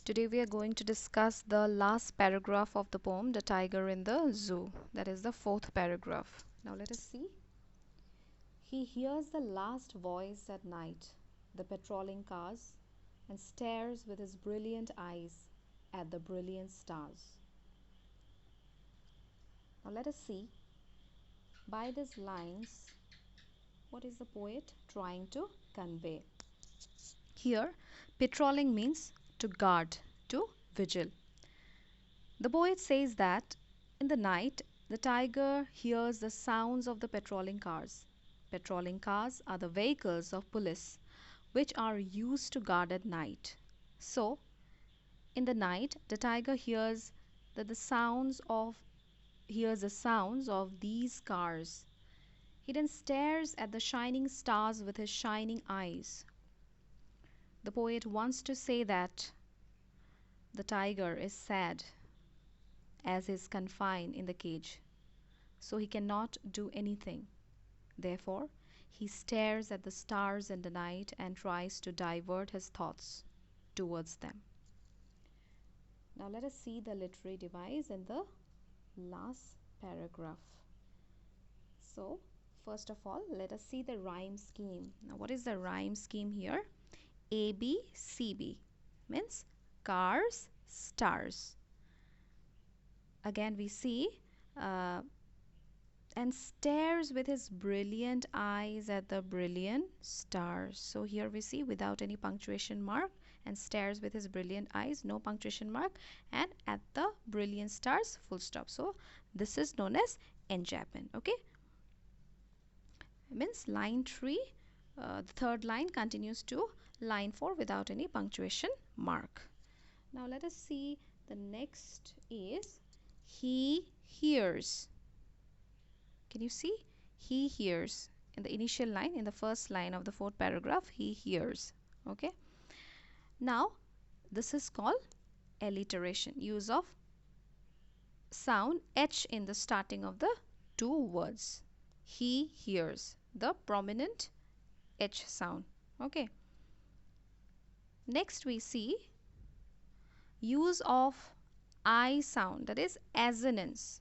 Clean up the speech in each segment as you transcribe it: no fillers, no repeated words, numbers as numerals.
Today we are going to discuss the last paragraph of the poem, The Tiger in the Zoo. That is the fourth paragraph. Now let us see. He hears the last voice at night, the patrolling cars, and stares with his brilliant eyes at the brilliant stars. Now let us see, by these lines, what is the poet trying to convey? Here, patrolling means to guard, to vigil. The poet says that in the night, the tiger hears the sounds of the patrolling cars. Patrolling cars are the vehicles of police which are used to guard at night. So, in the night, the tiger hears the sounds of these cars. He then stares at the shining stars with his shining eyes. The poet wants to say that the tiger is sad as he is confined in the cage, so he cannot do anything. Therefore, he stares at the stars in the night and tries to divert his thoughts towards them. Now let us see the literary device in the last paragraph. So, first of all, let us see the rhyme scheme. Now, what is the rhyme scheme here? ABCB means cars, stars. Again, we see and stares with his brilliant eyes at the brilliant stars. So here we see without any punctuation mark, and stares with his brilliant eyes, no punctuation mark, and at the brilliant stars, full stop. So this is known as enjambment. Okay, means line 3, the third line continues to line 4 without any punctuation mark. Now let us see, the next is he hears. Can you see? He hears. In the initial line, in the first line of the fourth paragraph, he hears. Okay. Now, this is called alliteration. Use of sound H in the starting of the two words. He hears. The prominent H sound. Okay. Next we see use of I sound, that is assonance,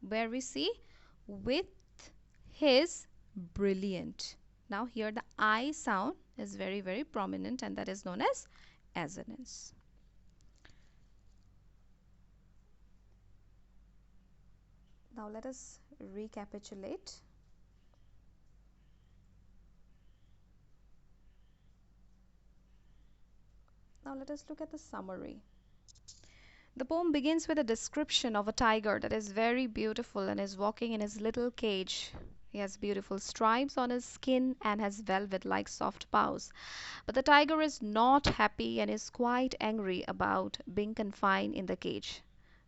where we see with his brilliant. Now here the I sound is very prominent, and that is known as assonance. Now let us recapitulate. Now let us look at the summary. The poem begins with a description of a tiger that is very beautiful and is walking in his little cage. He has beautiful stripes on his skin and has velvet-like soft paws. But the tiger is not happy and is quite angry about being confined in the cage.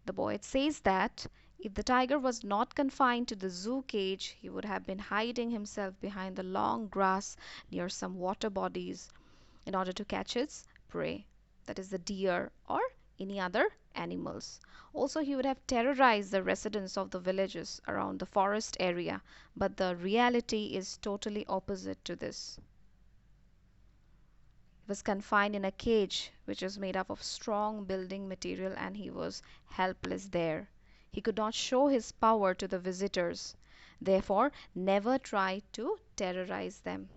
The poet says that if the tiger was not confined to the zoo cage, he would have been hiding himself behind the long grass near some water bodies in order to catch its prey, that is the deer or any other animals. Also, he would have terrorized the residents of the villages around the forest area, but the reality is totally opposite to this. He was confined in a cage which was made up of strong building material, and he was helpless there. He could not show his power to the visitors. Therefore, never try to terrorize them.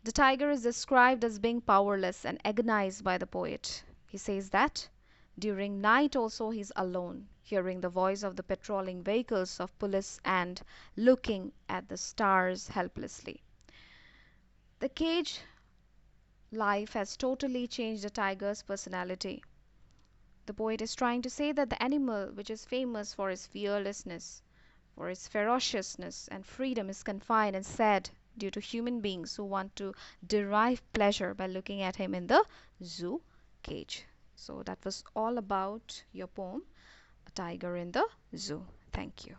The tiger is described as being powerless and agonized by the poet. He says that during night also he is alone, hearing the voice of the patrolling vehicles of police and looking at the stars helplessly. The cage life has totally changed the tiger's personality. The poet is trying to say that the animal, which is famous for its fearlessness, for its ferociousness and freedom, is confined and sad due to human beings who want to derive pleasure by looking at him in the zoo cage. So that was all about your poem, A Tiger in the Zoo. Thank you.